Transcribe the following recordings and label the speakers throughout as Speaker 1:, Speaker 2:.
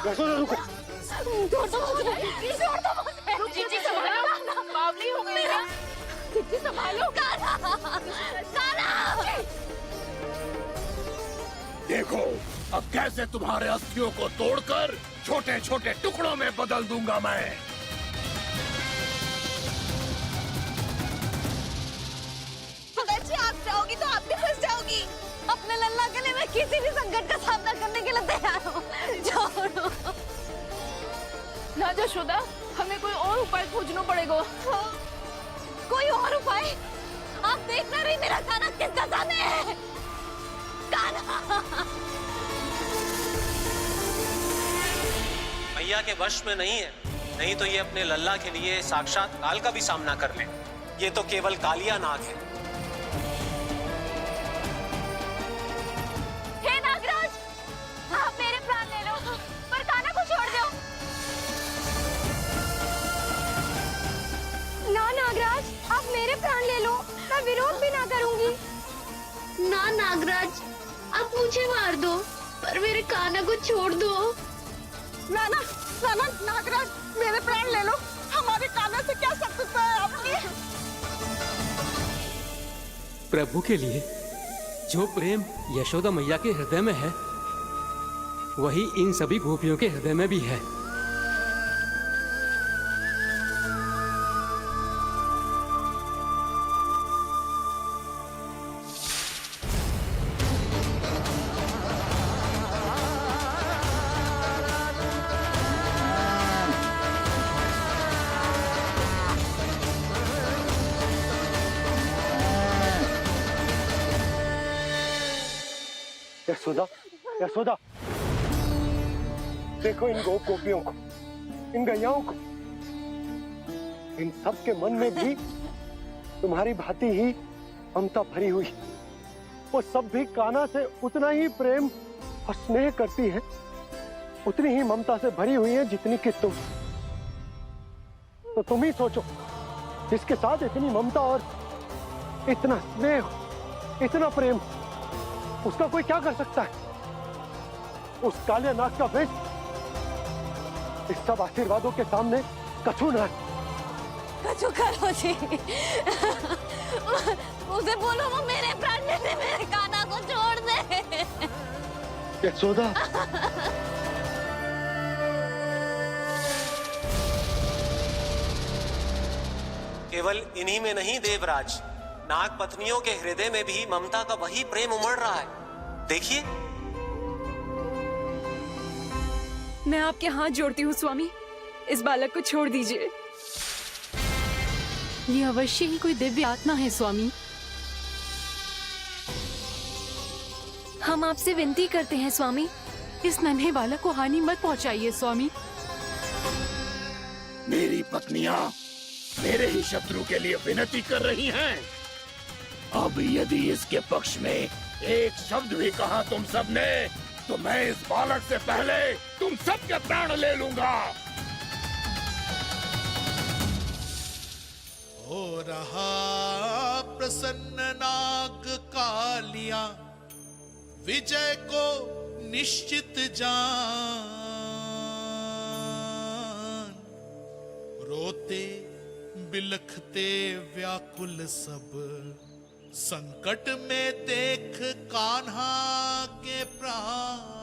Speaker 1: यशोदा रुको।
Speaker 2: छोड़ दो मुझे। जीजी संभालो, बावली हो गई है। जीजी संभालो।
Speaker 1: देखो अब कैसे तुम्हारे अस्थियों को तोड़कर छोटे छोटे टुकड़ों में बदल दूंगा मैं।
Speaker 2: जी आप जाओगी तो आप भी फंस जाओगी। अपने लल्ला के लिए मैं किसी भी संकट का सामना करने के लिए तैयार हूँ। छोड़ो ना यशोदा, हमें कोई और उपाय खोजना पड़ेगा। कोई और उपाय? आप देख ना रही मेरा काना किस दशा में है। काना
Speaker 3: मैया के वश में नहीं है, नहीं तो ये अपने लल्ला के लिए साक्षात काल का भी सामना कर ले। ये तो केवल कालिया नाग है।
Speaker 2: हे नागराज, आप मेरे प्राण ले लो पर काना को छोड़ दो। ना नागराज, आप मेरे प्राण ले लो, मैं विरोध भी ना करूंगी।
Speaker 4: ना नागराज, आप मुझे मार दो पर मेरे काना को छोड़ दो।
Speaker 2: ना ना ना ना नागराज, मेरे प्राण ले लो, हमारे काना से क्या शत्रुता है आपकी।
Speaker 5: प्रभु के लिए जो प्रेम यशोदा मैया के हृदय में है, वही इन सभी गोपियों के हृदय में भी है।
Speaker 1: यशोदा, यशोदा, देखो इन गोपियों को, इन गैयाओं को, इन सब के मन में भी तुम्हारी भांति ही ममता भरी हुई। वो सब भी कान्हा से उतना ही प्रेम और स्नेह करती है, उतनी ही ममता से भरी हुई है जितनी कि तुम। तो तुम ही सोचो, जिसके साथ इतनी ममता और इतना स्नेह, इतना प्रेम, उसका कोई क्या कर सकता है? उस काले नाग का वेश इस सब आशीर्वादों के सामने कछु न है।
Speaker 2: कछु करो जी। उसे बोलो वो मेरे प्राण में से मेरे काना को छोड़ दे।
Speaker 1: यशोदा,
Speaker 3: केवल इन्हीं में नहीं देवराज, नाग पत्नियों के हृदय में भी ममता का वही प्रेम उमड़ रहा है। देखिए।
Speaker 6: मैं आपके हाथ जोड़ती हूँ स्वामी, इस बालक को छोड़ दीजिए। ये अवश्य ही कोई दिव्य आत्मा है स्वामी। हम आपसे विनती करते हैं स्वामी, इस नन्हे बालक को हानि मत पहुंचाइए स्वामी।
Speaker 1: मेरी पत्नियां मेरे ही शत्रु के लिए विनती कर रही हैं। अब यदि इसके पक्ष में एक शब्द भी कहा तुम सबने, तो मैं इस बालक से पहले तुम सबके प्राण ले लूंगा।
Speaker 7: हो रहा प्रसन्न नाग कालिया, विजय को निश्चित जान। रोते बिलखते व्याकुल सब, संकट में देख कान्हा के प्राण।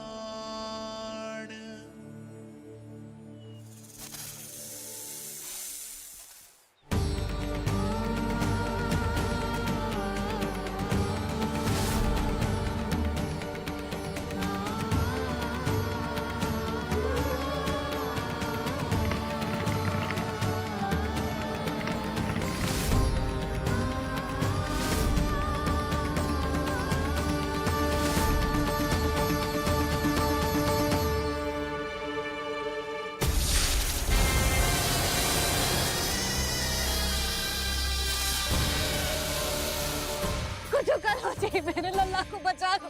Speaker 2: जी मेरे लल्ला को बचा लो,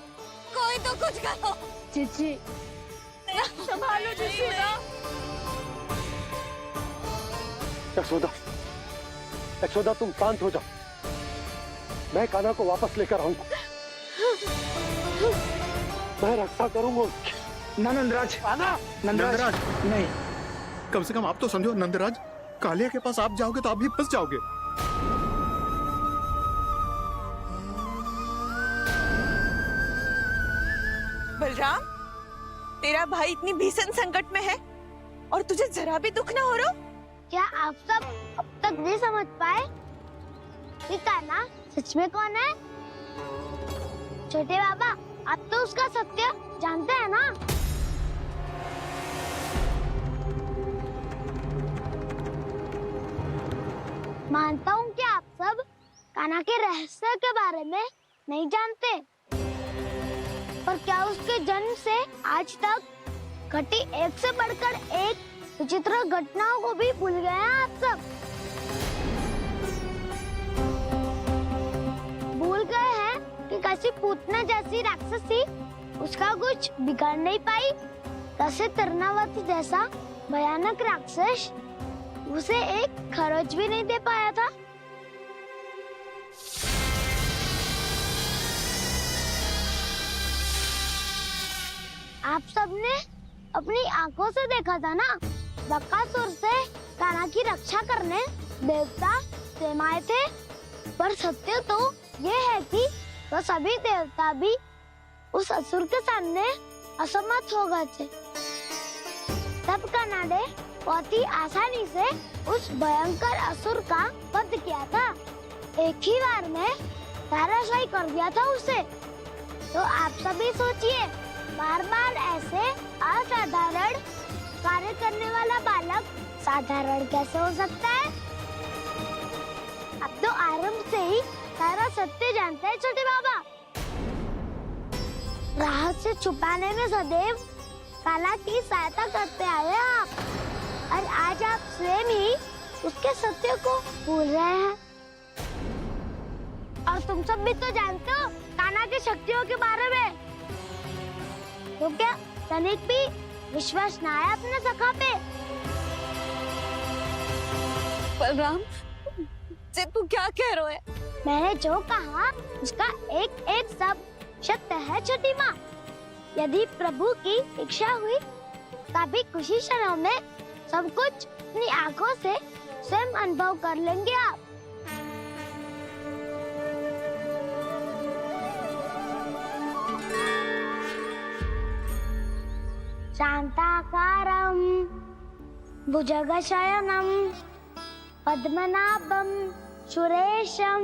Speaker 2: कोई तो कुछ करो।
Speaker 4: जीजी
Speaker 2: संभालो जीजी ना।
Speaker 1: यशोदा, यशोदा तुम शांत हो जाओ, मैं कान्हा को वापस लेकर आऊंगा। मैं रक्षा करूंगा उसकी।
Speaker 8: ना नंदराज, नंदराज नहीं।
Speaker 9: कम से कम आप तो समझो नंदराज, कालिया के पास आप जाओगे तो आप भी फंस जाओगे।
Speaker 2: बलराम, तेरा भाई इतनी भीषण संकट में है और तुझे जरा भी दुख ना हो रहा?
Speaker 4: क्या आप सब अब तक नहीं समझ पाए कि कान्हा सच में कौन है? छोटे बाबा, आप तो उसका सत्य जानते हैं ना? मानता हूँ कि आप सब कान्हा के रहस्य के बारे में नहीं जानते, पर क्या उसके जन्म से आज तक घटी एक से बढ़कर एक विचित्र घटनाओं को भी भूल गए हैं आप सब? भूल गए हैं कि कैसी पूतना जैसी राक्षसी उसका कुछ बिगाड़ नहीं पाई, कैसे तरनावती जैसा भयानक राक्षस उसे एक खरोच भी नहीं दे पाया था। आप सबने अपनी आंखों से देखा था ना, बकासुर से कान्हा की रक्षा करने देवता स्वयं आए थे, पर सत्य तो ये है कि वो सभी देवता भी उस असुर के सामने असमर्थ हो गए थे। तब कान्हा ने बहुत ही आसानी से उस भयंकर असुर का वध किया था, एक ही बार में धराशायी कर दिया था उसे। तो आप सभी सोचिए, बार बार ऐसे असाधारण कार्य करने वाला बालक साधारण कैसे हो सकता है? अब तो आरंभ से ही सारा सत्य जानते हैं छोटे बाबा। रहस्य छुपाने में सदैव कान्हा की सहायता करते आए हैं आप, और आज आप स्वयं ही उसके सत्य को भूल रहे हैं। और तुम सब भी तो जानते हो कान्हा की शक्तियों के बारे में, तो क्या तनिक भी विश्वास न आया अपने सखा पे?
Speaker 2: बलराम, जे तू क्या कह रहा है?
Speaker 4: मैंने जो कहा उसका एक एक शब्द सत्य है छोटी माँ। यदि प्रभु की इच्छा हुई तभी कुछ ही क्षणों में सब कुछ अपनी आंखों से स्वयं अनुभव कर लेंगे आप। शांताकारं भुजगशयनं पद्मनाभं सुरेशं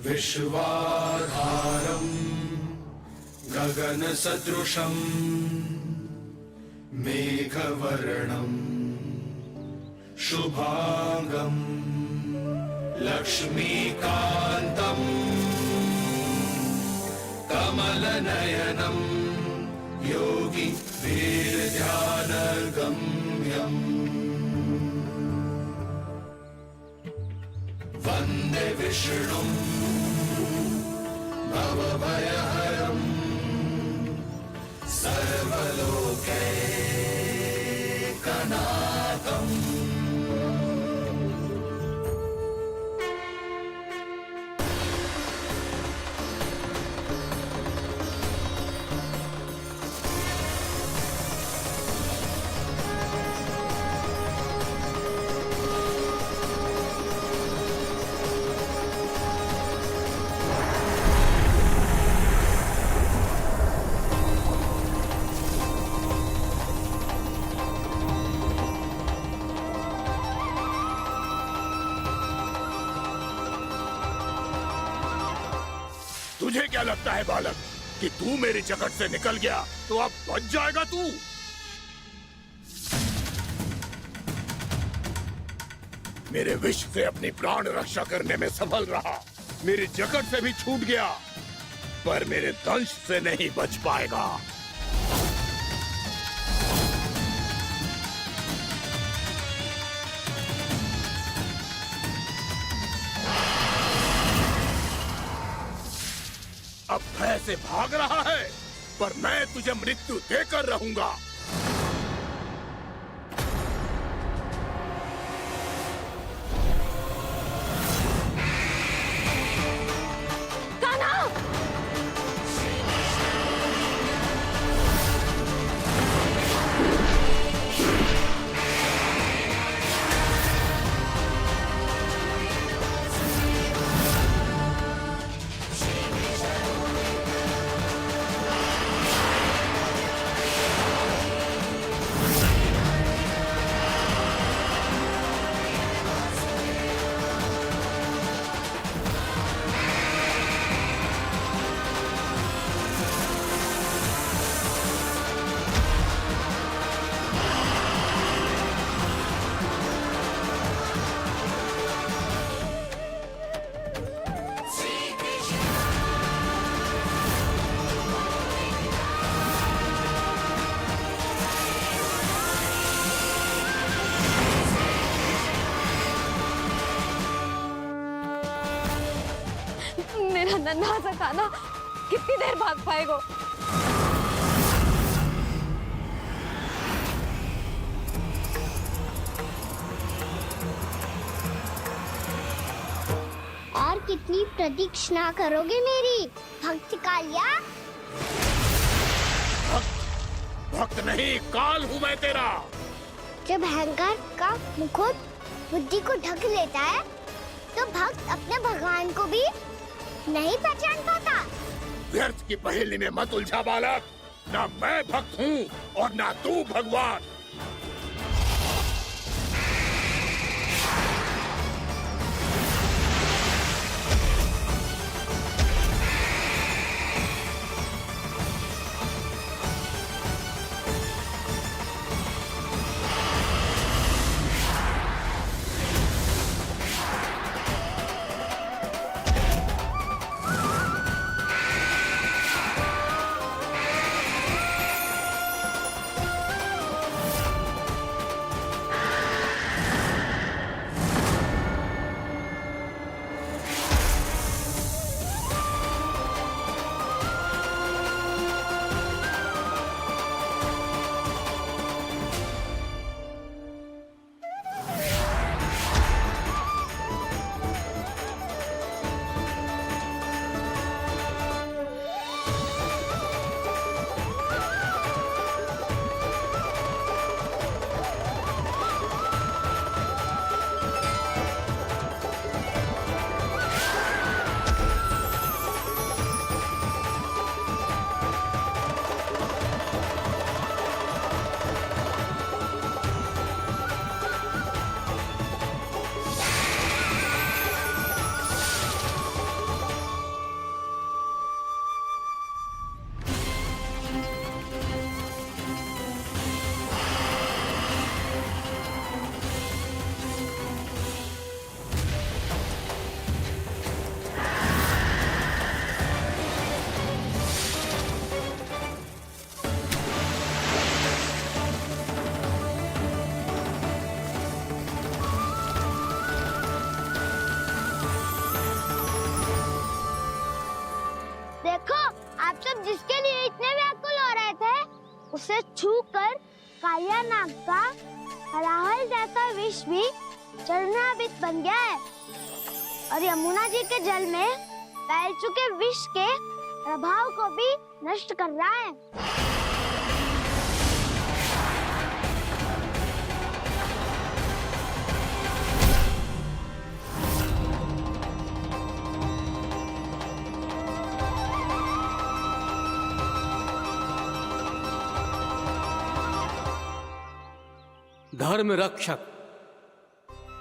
Speaker 7: विश्वाधारं गगनसदृशं मेघवर्णं शुभांगं लक्ष्मीकान्तं कमलनयनं योगी वीरध्यानगम्यं वन्दे विष्णुं भवभयहरं सर्वलोकैकनाथम्।
Speaker 9: तुझे क्या लगता है बालक कि तू मेरी जगत से निकल गया तो अब बच जाएगा तू? मेरे विष से अपनी प्राण रक्षा करने में सफल रहा, मेरी जगत से भी छूट गया, पर मेरे दंश से नहीं बच पाएगा। अब भय से भाग रहा है, पर मैं तुझे मृत्यु देकर रहूंगा।
Speaker 2: कान्हा! नन्हा सा कान्हा कितनी देर भाग पाएगा?
Speaker 4: और कितनी प्रतीक्षा करोगे मेरी भक्त कालिया?
Speaker 9: भक्त नहीं, काल हूँ मैं तेरा।
Speaker 4: जब अहंकार का मुकुट बुद्धि को ढक लेता है तो भक्त अपने भगवान को भी नहीं पहचान पाता।
Speaker 9: व्यर्थ की पहेली में मत उलझा बालक। ना मैं भक्त हूँ और ना तू भगवान।
Speaker 4: जिसके लिए इतने व्याकुल हो रहे थे उसे छूकर कालिया नाग का हलाहल जैसा विष भी चरणामृत बन गया है और यमुना जी के जल में फैल चुके विष के प्रभाव को भी नष्ट कर रहा है।
Speaker 5: धर्म रक्षक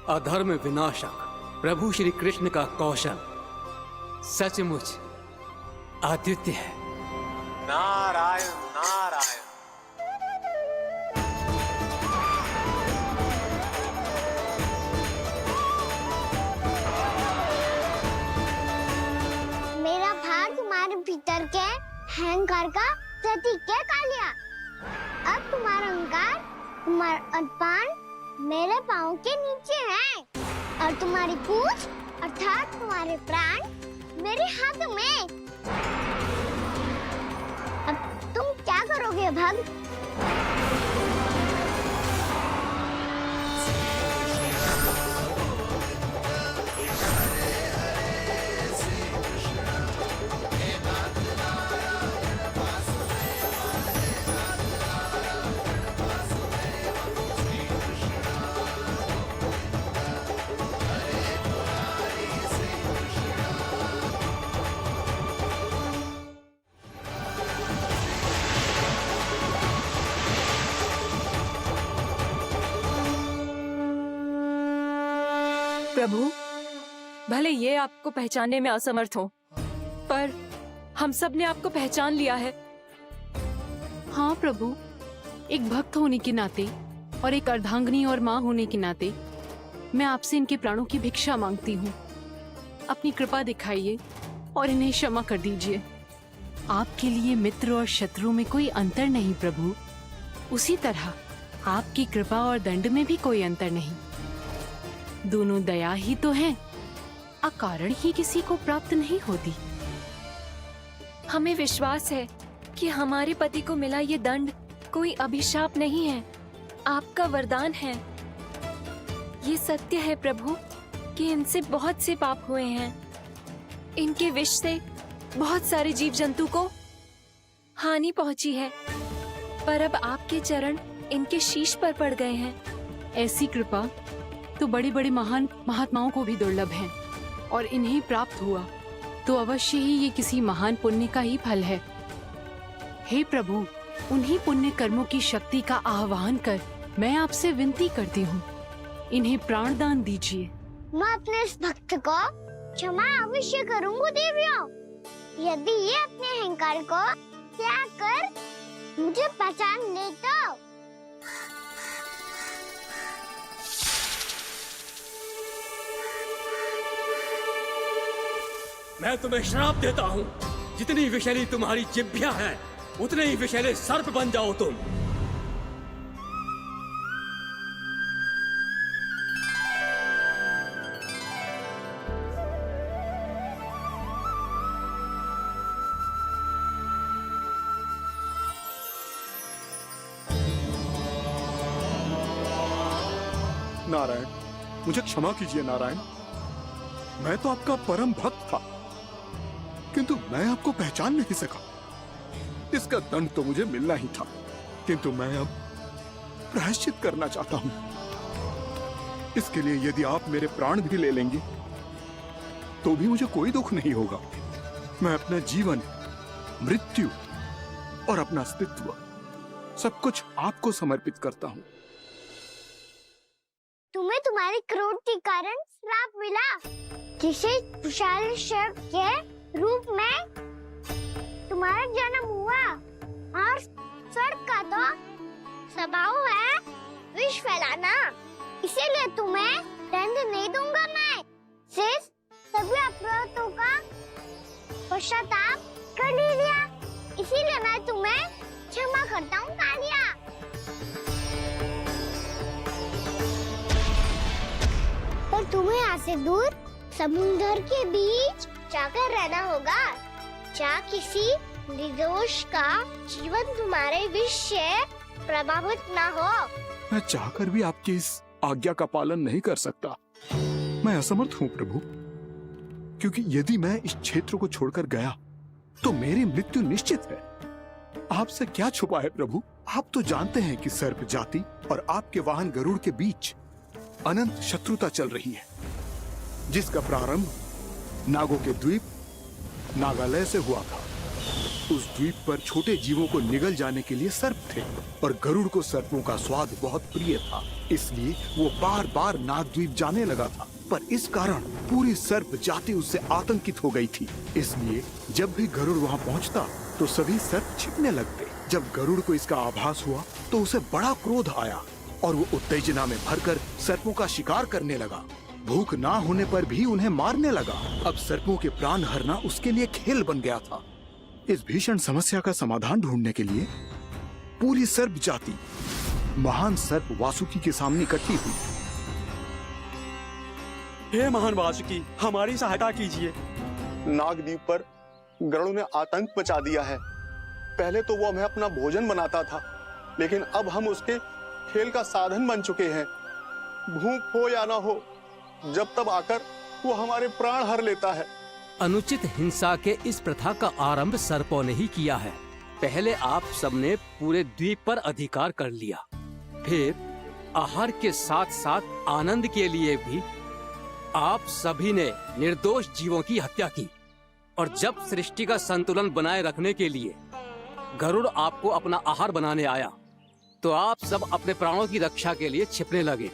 Speaker 5: अधर्म विनाशक प्रभु श्री कृष्ण का कौशल सचमुच अद्वितीय है।
Speaker 3: नारायण नारायण।
Speaker 4: मेरा भार तुम्हारे भीतर के अहंकार का प्रतीक है कालिया। अब तुम्हारा अहंकार, तुम्हारा अनपान मेरे पाँव के नीचे है और तुम्हारी पूंछ अर्थात तुम्हारे प्राण मेरे हाथ में। अब तुम क्या करोगे भक्त?
Speaker 6: प्रभु, भले ये आपको पहचानने में असमर्थ हो, पर हम सब ने आपको पहचान लिया है।
Speaker 2: हाँ प्रभु, एक भक्त होने के नाते और एक अर्धांगिनी और माँ होने के नाते मैं आपसे इनके प्राणों की भिक्षा मांगती हूँ। अपनी कृपा दिखाइए और इन्हें क्षमा कर दीजिए। आपके लिए मित्र और शत्रु में कोई अंतर नहीं प्रभु, उसी तरह आपकी कृपा और दंड में भी कोई अंतर नहीं। दोनों दया ही तो हैं, अकारण ही किसी को प्राप्त नहीं होती।
Speaker 6: हमें विश्वास है कि हमारे पति को मिला ये दंड कोई अभिशाप नहीं है, आपका वरदान है। ये सत्य है प्रभु कि इनसे बहुत से पाप हुए हैं। इनके विष से बहुत सारे जीव जंतु को हानि पहुंची है, पर अब आपके चरण इनके शीश पर पड़ गए हैं।
Speaker 10: ऐसी कृपा तो बड़े बड़े महान महात्माओं को भी दुर्लभ है, और इन्हें प्राप्त हुआ तो अवश्य ही ये किसी महान पुण्य का ही फल है। हे प्रभु, उन्हीं पुण्य कर्मों की शक्ति का आह्वान कर मैं आपसे विनती करती हूँ, इन्हें प्राण दान दीजिए।
Speaker 4: मैं अपने इस भक्त को क्षमा अवश्य करूंगा देवियों, यदि ये अपने अहंकार को त्याग कर मुझे पहचान ले तो।
Speaker 5: मैं तुम्हें श्राप देता हूँ, जितनी विषैली तुम्हारी जिह्वा है उतने ही विषैले सर्प बन जाओ तुम।
Speaker 9: नारायण, मुझे क्षमा कीजिए नारायण। मैं तो आपका परम भक्त था, किंतु मैं आपको पहचान नहीं सका। इसका दंड तो मुझे मिलना ही था, किंतु मैं अब प्रायश्चित करना चाहता हूं। इसके लिए यदि आप मेरे प्राण भी ले लेंगे तो भी मुझे कोई दुख नहीं होगा। मैं अपना जीवन, मृत्यु और अपना अस्तित्व सब कुछ आपको समर्पित करता हूं।
Speaker 4: तुम्हें तुम्हारे क्रोध के कारण श्राप मिला, जिसे विशाल सर्प के रूप में तुम्हारा जन्म हुआ, और सर्प का तो स्वभाव है विष फैलाना। इसीलिए तुम्हें दंड नहीं दूंगा मैं, सिर्फ सभी अपराधों का पश्चाताप कर लिया। इसीलिए मैं तुम्हें क्षमा करता हूँ कालिया। पर तुम्हें यहाँ से दूर समुद्र के बीच जाकर रहना होगा, जहाँ किसी निर्दोष का जीवन तुम्हारे विष से प्रभावित ना हो।
Speaker 9: मैं चाहकर भी आपकी इस आज्ञा का पालन नहीं कर सकता। मैं असमर्थ हूँ प्रभु, क्योंकि यदि मैं इस क्षेत्र को छोड़कर गया तो मेरी मृत्यु निश्चित है। आपसे क्या छुपा है प्रभु? आप तो जानते हैं कि सर्प जाति और आपके वाहन गरुड़ के बीच अनंत शत्रुता चल रही है, जिसका प्रारंभ नागों के द्वीप नागालय से हुआ था। उस द्वीप पर छोटे जीवों को निगल जाने के लिए सर्प थे, और गरुड़ को सर्पों का स्वाद बहुत प्रिय था, इसलिए वो बार बार नागद्वीप जाने लगा था। पर इस कारण पूरी सर्प जाति उससे आतंकित हो गई थी। इसलिए जब भी गरुड़ वहाँ पहुँचता तो सभी सर्प छिपने लगते। जब गरुड़ को इसका आभास हुआ तो उसे बड़ा क्रोध आया, और वो उत्तेजना में भरकर सर्पों का शिकार करने लगा। भूख ना होने पर भी उन्हें मारने लगा। अब सर्पों के प्राण हरना उसके लिए खेल बन गया था। इस भीषण समस्या का समाधान ढूंढने के लिए पूरी सर्प जाति महान सर्प वासुकी के सामने इकट्ठी हुई।
Speaker 11: हे महान वासुकी, हमारी सहायता कीजिए।
Speaker 1: नागद्वीप पर गरुड़ ने आतंक मचा दिया है। पहले तो वो हमें अपना भोजन बनाता था, लेकिन अब हम उसके खेल का साधन बन चुके हैं। भूख हो या ना हो, जब तब आकर वो हमारे प्राण हर लेता है।
Speaker 5: अनुचित हिंसा के इस प्रथा का आरंभ सर्पों ने ही किया है। पहले आप सबने पूरे द्वीप पर अधिकार कर लिया, फिर आहार के साथ साथ आनंद के लिए भी आप सभी ने निर्दोष जीवों की हत्या की। और जब सृष्टि का संतुलन बनाए रखने के लिए गरुड़ आपको अपना आहार बनाने आया, तो आप सब अपने प्राणों की रक्षा के लिए छिपने लगे।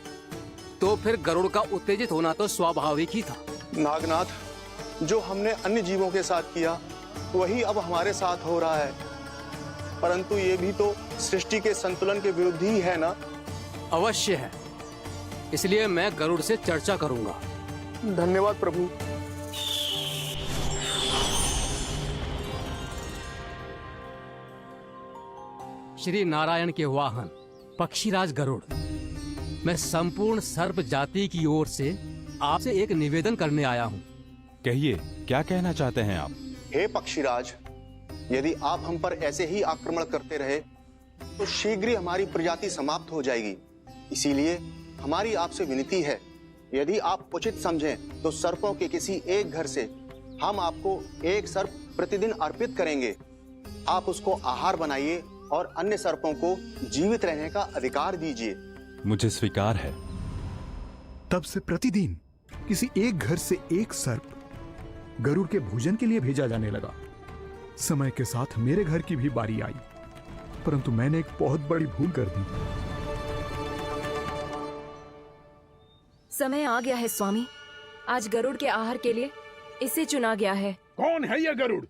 Speaker 5: तो फिर गरुड़ का उत्तेजित होना तो स्वाभाविक ही था।
Speaker 1: नागनाथ, जो हमने अन्य जीवों के साथ किया वही अब हमारे साथ हो रहा है, परंतु ये भी तो सृष्टि के संतुलन के विरुद्ध ही है ना?
Speaker 5: अवश्य है, इसलिए मैं गरुड़ से चर्चा करूंगा।
Speaker 1: धन्यवाद प्रभु।
Speaker 5: श्री नारायण के वाहन पक्षीराज गरुड़, मैं संपूर्ण सर्प जाति की ओर से आपसे एक निवेदन करने आया हूँ।
Speaker 12: कहिए, क्या कहना चाहते हैं आप?
Speaker 1: हे पक्षीराज,
Speaker 12: यदि आप हम पर ऐसे ही आक्रमण करते रहे तो शीघ्र ही हमारी प्रजाति समाप्त हो जाएगी। इसीलिए हमारी आपसे विनती है, यदि आप उचित समझें तो सर्पों के किसी एक घर से हम आपको एक सर्प प्रतिदिन अर्पित करेंगे। आप उसको आहार बनाइए और अन्य सर्पों को जीवित रहने का अधिकार दीजिए।
Speaker 13: मुझे स्वीकार है।
Speaker 9: तब से प्रतिदिन किसी एक घर से एक सर्प गरुड़ के भोजन के लिए भेजा जाने लगा। समय के साथ मेरे घर की भी बारी आई, परंतु मैंने एक बहुत बड़ी भूल कर दी।
Speaker 6: समय आ गया है स्वामी, आज गरुड़ के आहार के लिए इसे चुना गया है।
Speaker 9: कौन है यह गरुड़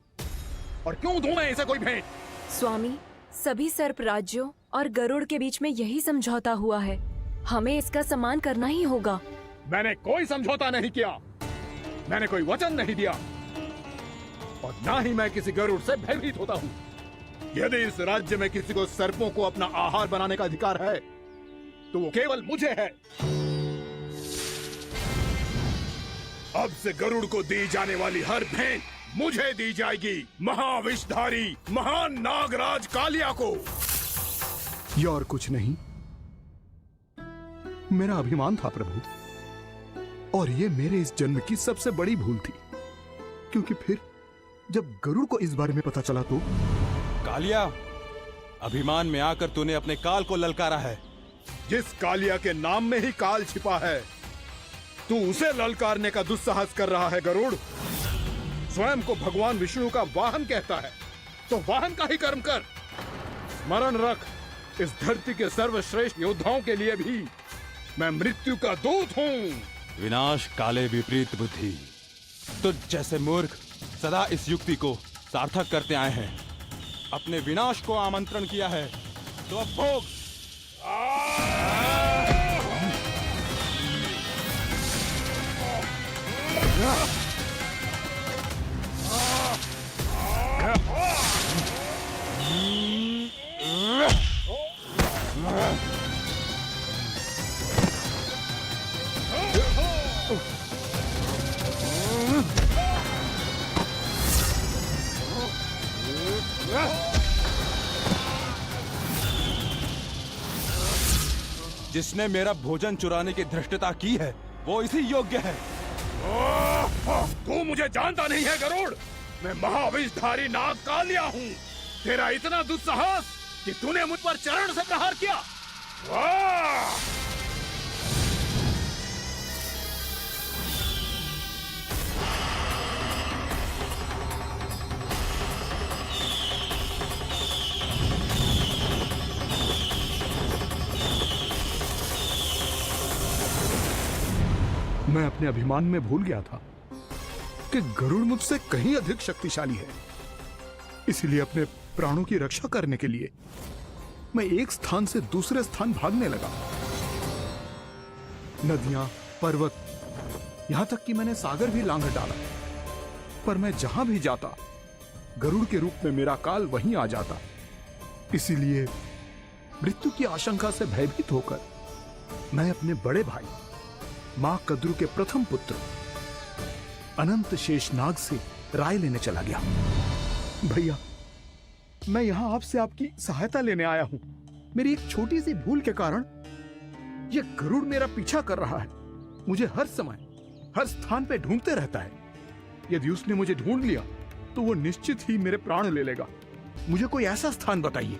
Speaker 9: और क्यों दूं मैं इसे कोई भेंट?
Speaker 6: स्वामी, सभी सर्प राज्यों और गरुड़ के बीच में यही समझौता हुआ है, हमें इसका सम्मान करना ही होगा।
Speaker 9: मैंने कोई समझौता नहीं किया, मैंने कोई वचन नहीं दिया और ना ही मैं किसी गरुड़ से भयभीत होता हूँ। यदि इस राज्य में किसी को सर्पों को अपना आहार बनाने का अधिकार है तो वो केवल मुझे है। अब से गरुड़ को दी जाने वाली हर भेंट मुझे दी जाएगी, महाविषधारी महान नागराज कालिया को। यह और कुछ नहीं, मेरा अभिमान था प्रभु, और ये मेरे इस जन्म की सबसे बड़ी भूल थी, क्योंकि फिर जब गरुड़ को इस बारे में पता चला तो।
Speaker 13: कालिया, अभिमान में आकर तूने अपने काल को ललकारा है।
Speaker 9: जिस कालिया के नाम में ही काल छिपा है, तू उसे ललकारने का दुस्साहस कर रहा है गरुड़। स्वयं को भगवान विष्णु का वाहन कहता है तो वाहन का ही कर्म कर। स्मरण रख, इस धरती के सर्वश्रेष्ठ योद्धाओं के लिए भी मैं मृत्यु का दूत हूँ।
Speaker 13: विनाश काले विपरीत बुद्धि। तुझ जैसे मूर्ख सदा इस युक्ति को सार्थक करते आए हैं। अपने विनाश को आमंत्रण किया है तो अब भोग। जिसने मेरा भोजन चुराने की धृष्टता की है वो इसी योग्य है।
Speaker 9: तू मुझे जानता नहीं है गरुड़, मैं महाविषधारी नाग कालिया हूँ। तेरा इतना दुस्साहस कि तूने मुझ पर चरण से प्रहार किया। मैं अपने अभिमान में भूल गया था कि गरुड़ मुझसे कहीं अधिक शक्तिशाली है। इसलिए अपने प्राणों की रक्षा करने के लिए मैं एक स्थान से दूसरे स्थान भागने लगा। नदियां, पर्वत, यहां तक कि मैंने सागर भी लांघ डाला, पर मैं जहां भी जाता गरुड़ के रूप में मेरा काल वहीं आ जाता। इसीलिए मृत्यु की आशंका से भयभीत होकर मैं अपने बड़े भाई मां कद्रू के प्रथम पुत्र अनंत शेषनाग से राय लेने चला गया। भैया, मैं यहां आपसे आपकी सहायता लेने आया हूं। मेरी एक छोटी सी भूल के कारण यह गरुड़ मेरा पीछा कर रहा है। मुझे हर समय हर स्थान पे ढूंढते रहता है। यदि उसने मुझे ढूंढ लिया तो वो निश्चित ही मेरे प्राण ले लेगा। मुझे कोई ऐसा स्थान बताइए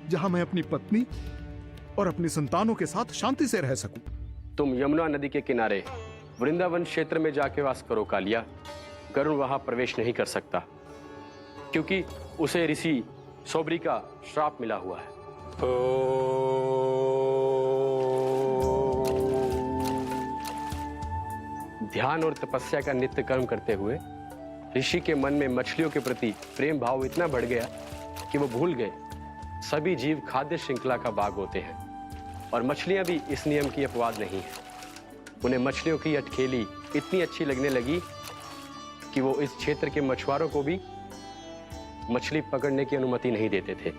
Speaker 9: जहां मैं अपनी पत्नी और अपनी संतानों के साथ शांति से रह सकूं।
Speaker 14: तुम यमुना नदी के किनारे वृंदावन क्षेत्र में जाके वास करो कालिया। गरुड़ वहां प्रवेश नहीं कर सकता क्योंकि उसे ऋषि सोबरी का श्राप मिला हुआ है। ध्यान और तपस्या का नित्य कर्म करते हुए ऋषि के मन में मछलियों के प्रति प्रेम भाव इतना बढ़ गया कि वो भूल गए सभी जीव खाद्य श्रृंखला का भाग होते हैं और मछलियां भी इस नियम की अपवाद नहीं है। उन्हें मछलियों की अटखेली इतनी अच्छी लगने लगी कि वो इस क्षेत्र के मछुआरों को भी मछली पकड़ने की अनुमति नहीं देते थे।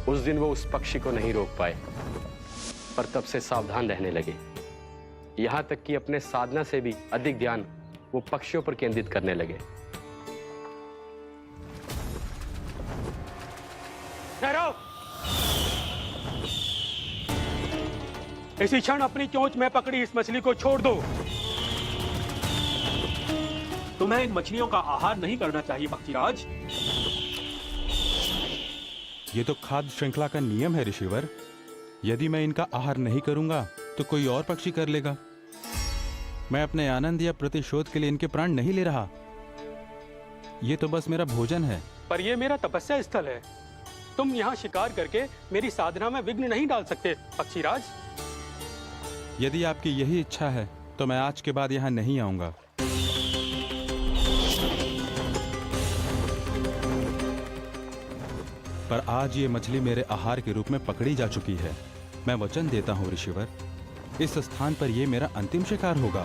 Speaker 14: उस उस दिन वो उस पक्षी को नहीं रोक पाए, पर तब से सावधान रहने लगे। यहां तक कि अपने साधना से भी अधिक ध्यान वो पक्षियों पर केंद्रित करने लगे।
Speaker 11: ठहरो! इसी क्षण अपनी चोंच में पकड़ी इस मछली को छोड़ दो। तुम्हें इन मछलियों का आहार नहीं करना चाहिए पक्षीराज।
Speaker 13: ये तो खाद्य श्रृंखला का नियम है ऋषिवर। यदि मैं इनका आहार नहीं करूंगा तो कोई और पक्षी कर लेगा। मैं अपने आनंद या प्रतिशोध के लिए इनके प्राण नहीं ले रहा। ये तो बस मेरा भोजन है।
Speaker 11: पर यह मेरा तपस्या स्थल है। तुम यहाँ शिकार करके मेरी साधना में विघ्न नहीं डाल सकते पक्षीराज।
Speaker 13: यदि आपकी यही इच्छा है तो मैं आज के बाद यहाँ नहीं आऊंगा। पर आज ये मछली मेरे आहार के रूप में पकड़ी जा चुकी है। मैं वचन देता हूँ ऋषिवर, इस स्थान पर यह मेरा अंतिम शिकार होगा।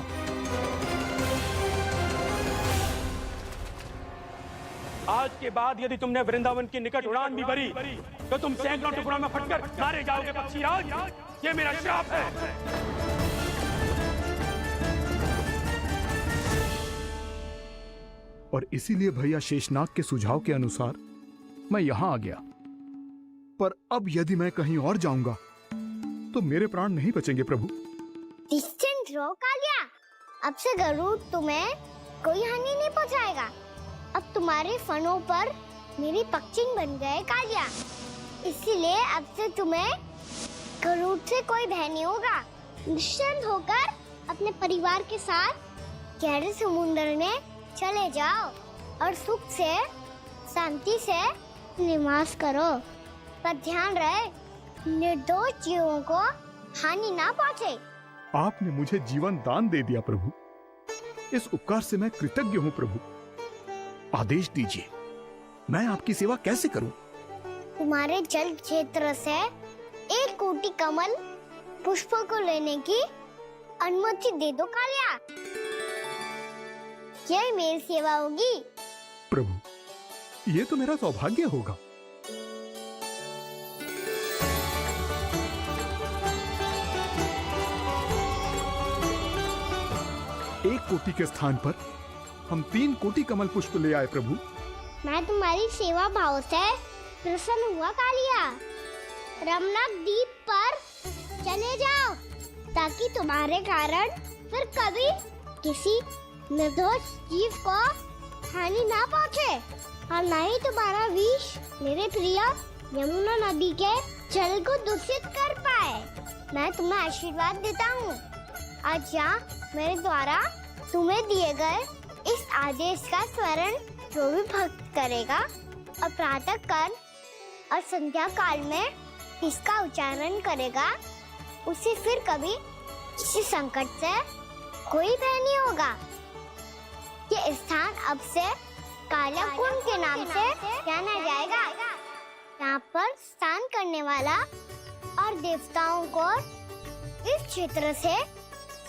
Speaker 11: आज के बाद यदि तुमने वृंदावन की निकट उड़ान भी भरी तो तुम सैकड़ों टुकड़ों में फटकर मारे जाओगे पक्षीराज। ये मेरा श्राप है।
Speaker 9: और इसीलिए भैया शेषनाग के सुझाव के अनुसार मैं यहां आ गया। पर अब यदि मैं कहीं और जाऊंगा तो मेरे प्राण नहीं बचेंगे प्रभु।
Speaker 4: डिस्टेंट रहो कालिया। अब से गरुड़ तुम्हें कोई हानि नहीं पहुंचाएगा। अब तुम्हारे फनों पर मेरी पक्षिंग बन गए कालिया। इसीलिए अब से तुम्हें गरुड़ से कोई भय नहीं होगा। निश्चिंत होकर अपने परिवार के साथ गहरे समुद्र में चले जाओ और सुख से शांति से निवास करो। पर ध्यान रहे निर्दोष जीवों को हानि ना पहुंचे।
Speaker 9: आपने मुझे जीवन दान दे दिया प्रभु। इस उपकार से मैं कृतज्ञ हूँ प्रभु। आदेश दीजिए, मैं आपकी सेवा कैसे करूं?
Speaker 4: तुम्हारे जल क्षेत्र से 1 कोटि कमल पुष्पों को लेने की अनुमति दे दो कालिया। यह मेरी सेवा होगी।
Speaker 9: प्रभु, ये तो मेरा सौभाग्य होगा। एक कोटि के स्थान पर हम 3 कोटि कमल पुष्प ले आए प्रभु।
Speaker 4: मैं तुम्हारी सेवा भाव से प्रसन्न हुआ कालिया। रमनाक द्वीप पर चले जाओ ताकि तुम्हारे कारण फिर कभी किसी निर्दोष जीव को हानि ना पहुंचे और न ही तुम्हारा विष मेरे प्रिय यमुना नदी के जल को दूषित कर पाए। मैं तुम्हें आशीर्वाद देता हूँ। आज यहाँ मेरे द्वारा तुम्हें दिए गए इस आदेश का स्मरण जो भी भक्त करेगा और प्रातः काल और संध्या काल में इसका उच्चारण करेगा, उसे फिर कभी किसी संकट से कोई भय नहीं होगा। ये स्थान अब से काला कुंड के नाम से जाना जाएगा। यहाँ पर स्नान करने वाला और देवताओं को इस क्षेत्र से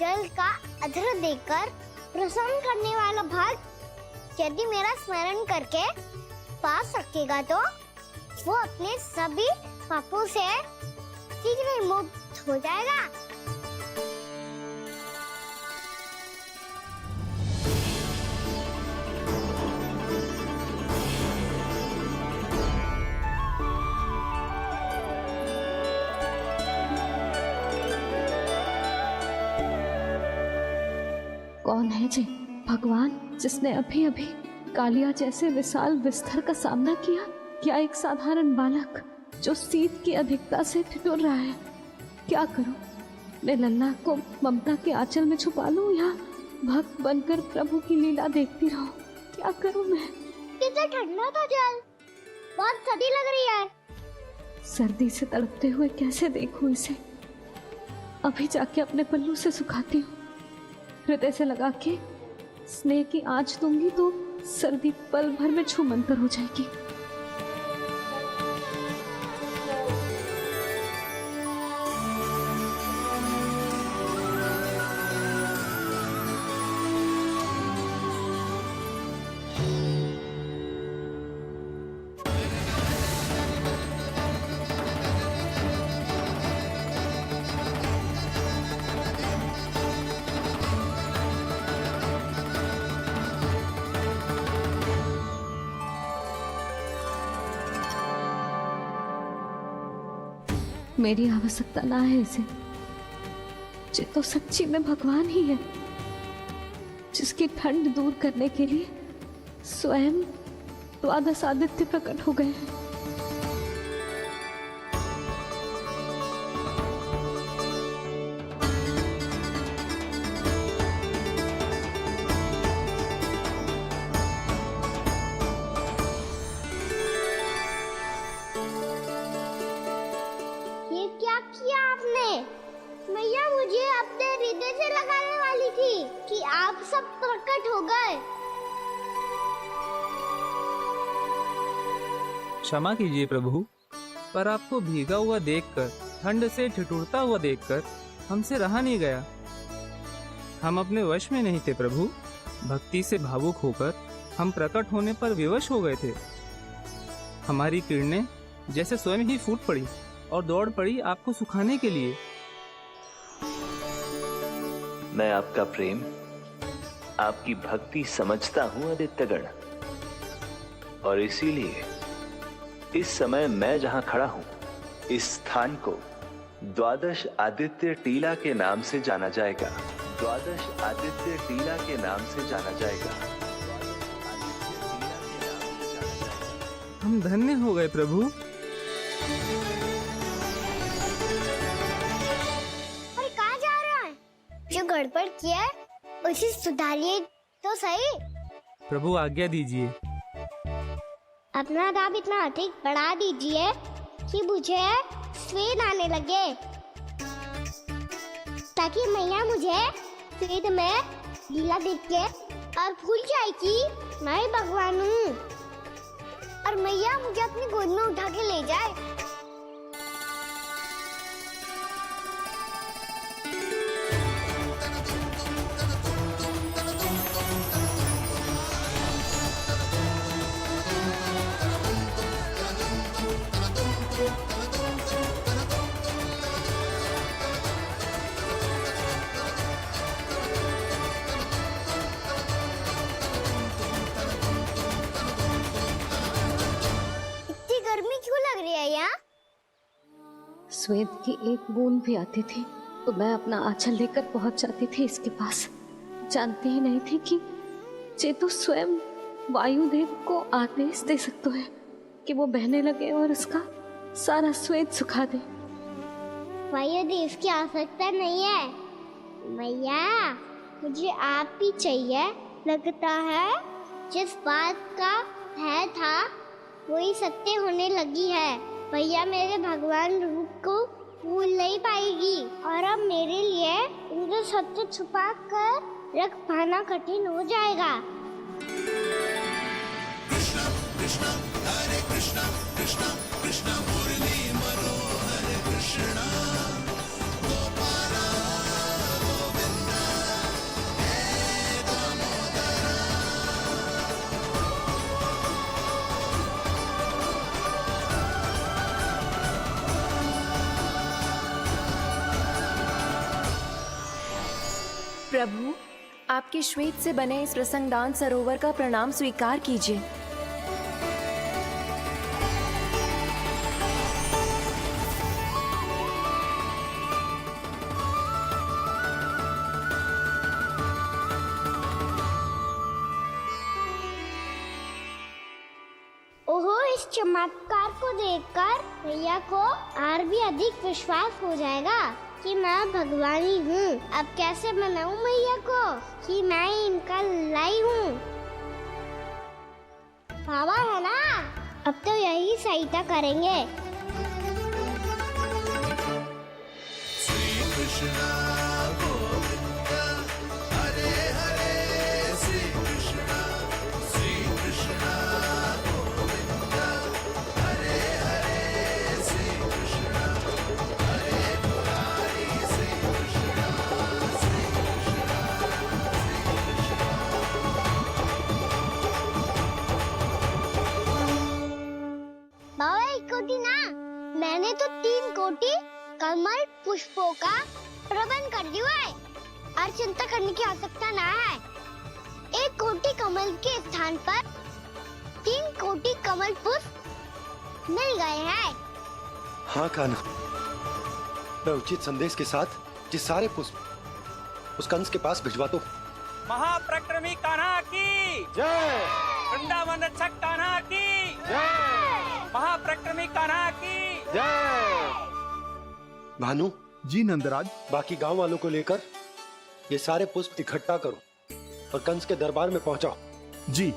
Speaker 4: जल का अर्घ्य देकर प्रसन्न करने वाला भक्त यदि मेरा स्मरण करके पास रखेगा तो वो अपने सभी पापों से शीघ्र ही मुक्त हो जाएगा।
Speaker 6: कौन है जी भगवान जिसने अभी अभी कालिया जैसे विशाल विस्तर का सामना किया? क्या एक साधारण बालक जो शीत की अधिकता से ठिठुर रहा है? क्या करूं? मैं लल्ला को ममता के आंचल में छुपा लूं या भक्त बनकर प्रभु की लीला देखती रहूं? क्या करूं मैं?
Speaker 4: कितना ठंडा था जल, बहुत सर्दी लग रही है।
Speaker 6: सर्दी से तड़पते हुए कैसे देखूं इसे? अभी जाके अपने पल्लू से सुखाती हूँ। हृदय से लगा के स्नेह की आंच दूंगी तो सर्दी पल भर में छूमंतर हो जाएगी। मेरी आवश्यकता ना है इसे। ये तो सच्ची में भगवान ही है, जिसकी ठंड दूर करने के लिए स्वयं द्वादश आदित्य प्रकट हो गए हैं।
Speaker 4: ये क्या किया आपने? मैया मुझे अपने हृदय से लगाने वाली थी कि आप सब प्रकट हो गए।
Speaker 15: क्षमा कीजिए प्रभु, पर आपको भीगा हुआ देखकर, ठंड से ठिठुरता हुआ देखकर हमसे रहा नहीं गया। हम अपने वश में नहीं थे प्रभु। भक्ति से भावुक होकर हम प्रकट होने पर विवश हो गए थे। हमारी किरणें जैसे स्वयं ही फूट पड़ी और दौड़ पड़ी आपको सुखाने के लिए।
Speaker 16: मैं आपका प्रेम, आपकी भक्ति समझता हूं आदित्यगण, और इसीलिए इस समय मैं जहां खड़ा हूं, इस स्थान को द्वादश आदित्य टीला के नाम से जाना जाएगा। द्वादश आदित्य टीला के नाम से जाना जाएगा।
Speaker 15: हम धन्य हो गए प्रभु।
Speaker 4: पर कहाँ जा रहा है? जो गड़बड़ किया है उसे सुधारिए तो सही।
Speaker 15: प्रभु आज्ञा दीजिए।
Speaker 4: अपना दाब इतना अधिक बढ़ा दीजिए कि मुझे स्वेद आने लगे, ताकि मैया मुझे स्वेद में गीला देख के और भूल जाए कि मैं ही भगवान हूँ, और मैया मुझे अपनी गोद में उठा के ले जाए। गर्मी क्यों लग रही है यहाँ?
Speaker 6: स्वेद की एक बूंद भी आती थी तो मैं अपना आंचल लेकर पहुंच जाती थी इसके पास। जानती ही नहीं थी कि ये तो स्वयं वायुदेव को आदेश दे सकते हैं कि वो बहने लगे और उसका सारा स्वेद सुखा दे।
Speaker 4: वायुदेव की आवश्यकता नहीं है मैया, मुझे आप ही चाहिए। लगता है जिस बात का भय था वही सत्य होने लगी है। भैया मेरे भगवान रूप को भूल नहीं पाएगी, और अब मेरे लिए उनके सत्य छुपा कर रख पाना कठिन हो जाएगा।
Speaker 7: कृष्णा कृष्णा हरे कृष्णा कृष्णा कृष्णा मुरली मनोहर कृष्णा गोपाला गोविंदा हे दामोदरा।
Speaker 6: प्रभु, आपके श्वेत से बने इस प्रसंगदान सरोवर का प्रणाम स्वीकार कीजिए।
Speaker 4: ओहो, इस चमत्कार को देखकर भैया को और भी अधिक विश्वास हो जाएगा कि मैं भगवान ही हूँ। अब कैसे मनाऊं मैया को कि मैं ही इनका लाई हूँ? बाबा है ना, अब तो यही सहायता करेंगे।
Speaker 7: श्री कृष्णा गोविंदा हरे हरे श्री कृष्णा गोविंदा हरे हरे श्री कृष्णा हरे मुरारी श्री कृष्णा
Speaker 4: बाबा एक कोटि ना, मैंने तो 3 कोटि कमल पुष्पों का प्रबंध कर दिया है और चिंता करने की आवश्यकता ना है। 1 कोटि कमल के स्थान पर 3 कोटि कमल पुष्प मिल गए हैं।
Speaker 12: हाँ कान्हा,
Speaker 1: मैं उचित संदेश के साथ ये सारे पुष्प उस कंस के पास भिजवा दो।
Speaker 11: महाप्रक्रमी कान्हा की
Speaker 1: जय।
Speaker 11: वृंदावन रक्षक कान्हा की
Speaker 1: जय।
Speaker 11: महाप्रक्रमी कान्हा की
Speaker 1: जय। भानु
Speaker 9: जी नंदराज।
Speaker 1: बाकी गांव वालों को लेकर ये सारे पुष्प इकट्ठा करो और कंस के दरबार में पहुंचाओ।
Speaker 9: जी।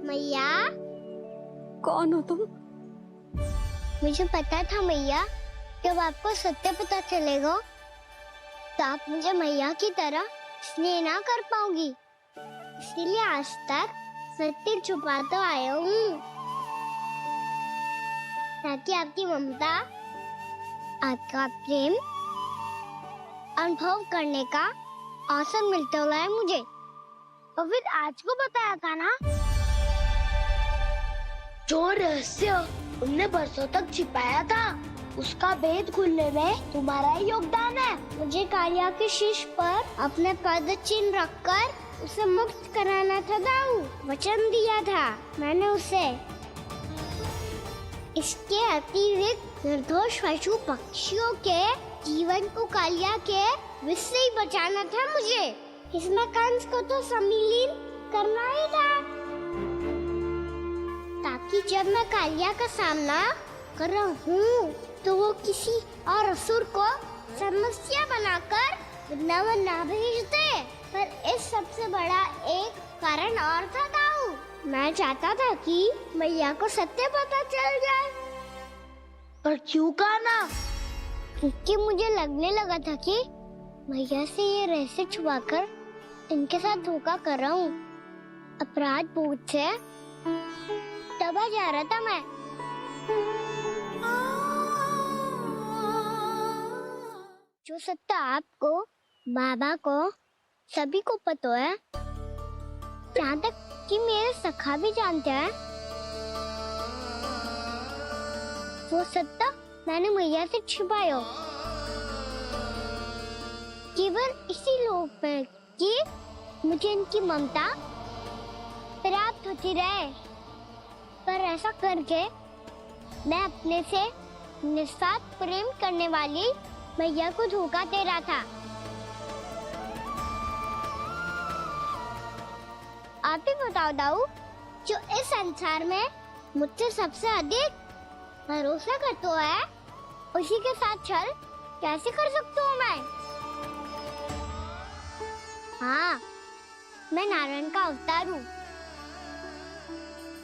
Speaker 4: मैया
Speaker 2: कौन हो तुम?
Speaker 4: मुझे पता था मैया, जब आपको सत्य पता चलेगा तो आप मुझे मैया की तरह स्नेह ना कर पाओगी, इसलिए आज तक सत्य छुपाते आया हूँ ताकि आपकी ममता, आपका प्रेम अनुभव करने का अवसर मिलते हुआ है मुझे। और फिर आज को बताया था ना, जो रहस्य तुमने बरसों तक छिपाया था उसका भेद खुलने में तुम्हारा ही योगदान है। मुझे कालिया के शीश पर अपने पद चिन्ह रखकर उसे मुक्त कराना था दाऊ, वचन दिया था मैंने उसे। इसके अतिरिक्त निर्दोष पशु पक्षियों के जीवन को कालिया के विष से ही बचाना था मुझे। इसमें कंस को तो सम्मिलित करना ही था, ताकि जब मैं कालिया का सामना कर रहा हूँ तो वो किसी और असुर को समस्या बनाकर वृंदावन ना भेज दे। पर इस सबसे बड़ा एक कारण और था दाऊ, मैं चाहता था कि मैया को सत्य पता चल जाए। पर क्यों कहा ना? क्योंकि मुझे लगने लगा था कि मैया से ये रहस्य छुपाकर इनके साथ धोखा कर रहा हूँ। अपराध बोध से दबा जा रहा था मैं। जो सत्य आपको, बाबा को, सभी को पता है, यहाँ तक कि मेरे सखा भी जानते हैं, वो सत्य मैंने मैया से छिपाया केवल इसी लोक में कि मुझे इनकी ममता प्राप्त होती रहे। पर ऐसा करके मैं अपने से निस्वार्थ प्रेम करने वाली मैया को धोखा दे रहा था। आप ही बताओ दाऊ, जो इस संसार में मुझसे सबसे अधिक भरोसा करता है, उसी के साथ छल कैसे कर सकता हूँ मैं? हाँ, मैं नारायण का अवतार हूँ,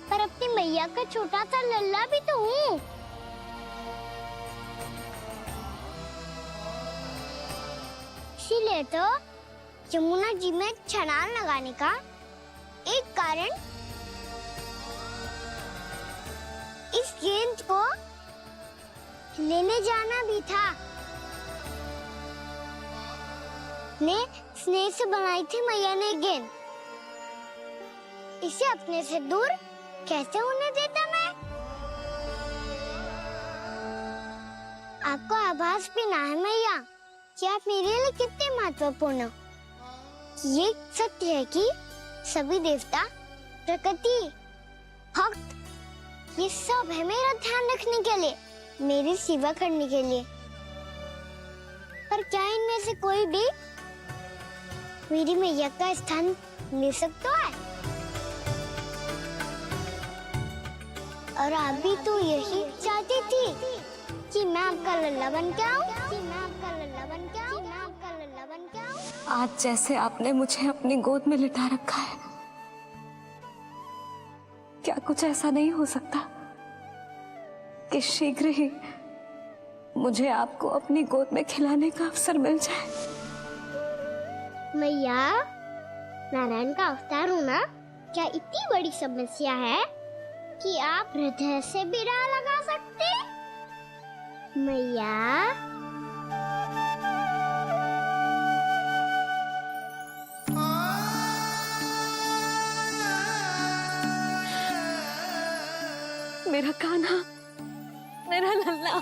Speaker 4: पर अपनी मैया का छोटा सा लल्ला भी तो हूँ। इसीलिए तो यमुना जी में छलांग लगाने का एक कारण इस गेंद को लेने जाना भी था। स्नेह से बनाई थी मैया ने गेंद, इसे अपने से दूर कैसे होने देता मैं? आपको आभास भी ना है मैया कि आप मेरे लिए कितने महत्वपूर्ण हो। ये सत्य है कि सभी देवता, प्रकृति, भक्त, ये सब है मेरा ध्यान रखने के लिए, मेरी सेवा करने के लिए। पर क्या इनमें से कोई भी मेरी मैया का स्थान ले सकता है? और आप भी तो यही चाहती थी कि मैं आपका लल्ला बन के आऊं,
Speaker 6: आज जैसे आपने मुझे अपनी गोद में लिटा रखा है, क्या कुछ ऐसा नहीं हो सकता कि शीघ्र ही मुझे आपको अपनी गोद में खिलाने का अवसर मिल जाए?
Speaker 4: मैया, नारायण का अवतार होना क्या इतनी बड़ी समस्या है कि आप हृदय से भी राह लगा सकते? मैया,
Speaker 6: मेरा कान्हा, मेरा लल्ला।